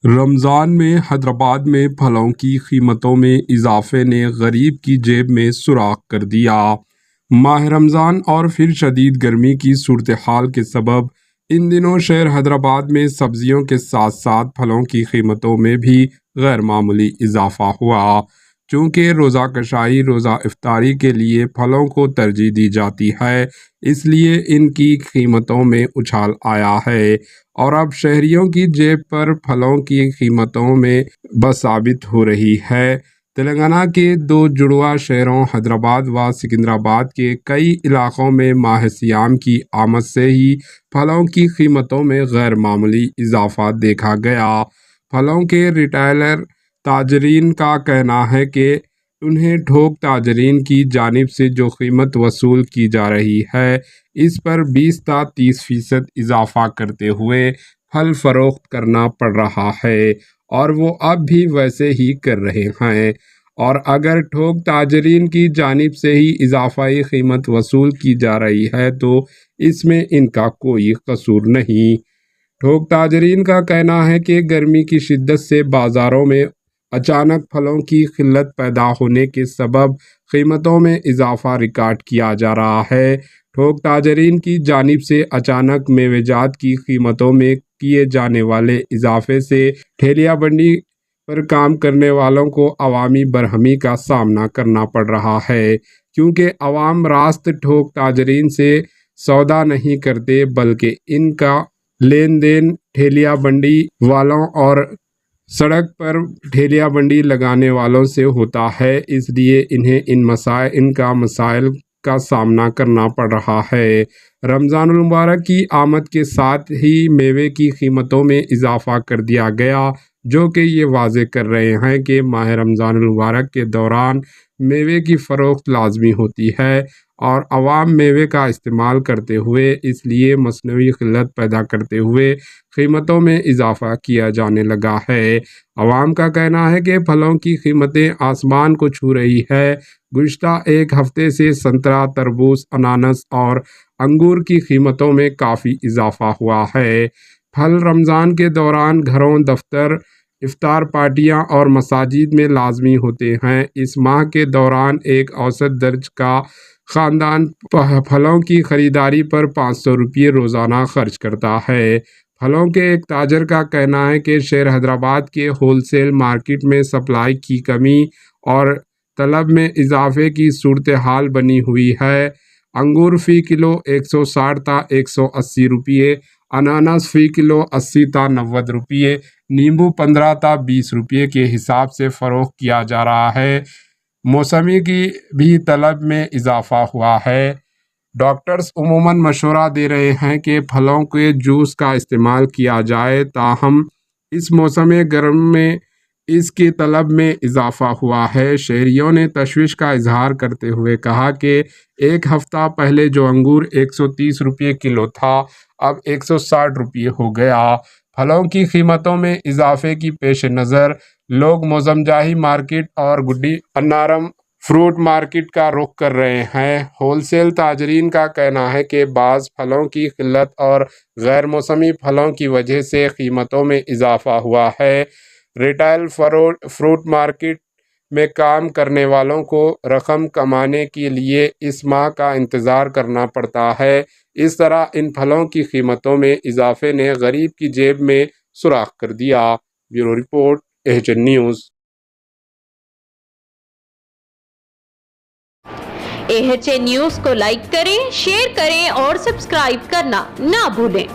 رمضان میں حیدرآباد میں پھلوں کی قیمتوں میں اضافے نے غریب کی جیب میں سوراخ کر دیا۔ ماہ رمضان اور پھر شدید گرمی کی صورتحال کے سبب ان دنوں شہر حیدرآباد میں سبزیوں کے ساتھ ساتھ پھلوں کی قیمتوں میں بھی غیر معمولی اضافہ ہوا۔ چونکہ روزہ کشائی روزہ افطاری کے لیے پھلوں کو ترجیح دی جاتی ہے، اس لیے ان کی قیمتوں میں اچھال آیا ہے اور اب شہریوں کی جیب پر پھلوں کی قیمتوں میں بثابت ہو رہی ہے۔ تلنگانہ کے دو جڑواں شہروں حیدرآباد و سکندرآباد کے کئی علاقوں میں ماہ سیام کی آمد سے ہی پھلوں کی قیمتوں میں غیر معمولی اضافہ دیکھا گیا۔ پھلوں کے ریٹیلر تاجرین کا کہنا ہے کہ انہیں تھوک تاجرین کی جانب سے جو قیمت وصول کی جا رہی ہے اس پر 20 تا 30% اضافہ کرتے ہوئے پھل فروخت کرنا پڑ رہا ہے اور وہ اب بھی ویسے ہی کر رہے ہیں، اور اگر تھوک تاجرین کی جانب سے ہی اضافی قیمت وصول کی جا رہی ہے تو اس میں ان کا کوئی قصور نہیں۔ تھوک تاجرین کا کہنا ہے کہ گرمی کی شدت سے بازاروں میں اچانک پھلوں کی قلت پیدا ہونے کے سبب قیمتوں میں اضافہ ریکارڈ کیا جا رہا ہے۔ تھوک تاجرین کی جانب سے اچانک میوہ جات کی قیمتوں میں کیے جانے والے اضافے سے ٹھیلیا بنڈی پر کام کرنے والوں کو عوامی برہمی کا سامنا کرنا پڑ رہا ہے، کیونکہ عوام راست تھوک تاجرین سے سودا نہیں کرتے بلکہ ان کا لین دین ٹھیلیا بنڈی والوں اور سڑک پر ٹھیلیا بنڈی لگانے والوں سے ہوتا ہے، اس لیے انہیں ان کا مسائل کا سامنا کرنا پڑ رہا ہے۔ رمضان المبارک کی آمد کے ساتھ ہی میوے کی قیمتوں میں اضافہ کر دیا گیا، جو کہ یہ واضح کر رہے ہیں کہ ماہ رمضان المبارک کے دوران میوے کی فروخت لازمی ہوتی ہے اور عوام میوے کا استعمال کرتے ہوئے اس لیے مصنوعی قلت پیدا کرتے ہوئے قیمتوں میں اضافہ کیا جانے لگا ہے۔ عوام کا کہنا ہے کہ پھلوں کی قیمتیں آسمان کو چھو رہی ہے۔ گزشتہ ایک ہفتے سے سنترا، تربوز، انانس اور انگور کی قیمتوں میں کافی اضافہ ہوا ہے۔ پھل رمضان کے دوران گھروں، دفتر، افطار پارٹیاں اور مساجد میں لازمی ہوتے ہیں۔ اس ماہ کے دوران ایک اوسط درج کا خاندان پھلوں کی خریداری پر 500 روپے روزانہ خرچ کرتا ہے۔ پھلوں کے ایک تاجر کا کہنا ہے کہ شہر حیدرآباد کے ہول سیل مارکیٹ میں سپلائی کی کمی اور طلب میں اضافے کی صورتحال بنی ہوئی ہے۔ انگور فی کلو 160 تا 180 روپے، انانس فی کلو 80 تا 90 روپے، نیمبو 15 تا 20 روپے کے حساب سے فروخت کیا جا رہا ہے۔ موسمی کی بھی طلب میں اضافہ ہوا ہے۔ ڈاکٹرز عموماً مشورہ دے رہے ہیں کہ پھلوں کے جوس کا استعمال کیا جائے، تاہم اس موسم گرم میں اس کی طلب میں اضافہ ہوا ہے۔ شہریوں نے تشویش کا اظہار کرتے ہوئے کہا کہ ایک ہفتہ پہلے جو انگور 130 روپے کلو تھا اب 160 روپے ہو گیا۔ پھلوں کی قیمتوں میں اضافے کی پیش نظر لوگ موزم جاہی مارکیٹ اور گڈی انارم فروٹ مارکیٹ کا رخ کر رہے ہیں۔ ہول سیل تاجرین کا کہنا ہے کہ بعض پھلوں کی قلت اور غیر موسمی پھلوں کی وجہ سے قیمتوں میں اضافہ ہوا ہے۔ ریٹیل فروٹ مارکیٹ میں کام کرنے والوں کو رقم کمانے کے لیے اس ماہ کا انتظار کرنا پڑتا ہے۔ اس طرح ان پھلوں کی قیمتوں میں اضافے نے غریب کی جیب میں سوراخ کر دیا۔ Bureau report, H N news. AHN news کو لائک کریں، شیئر کریں اور سبسکرائب کرنا نہ بھولیں۔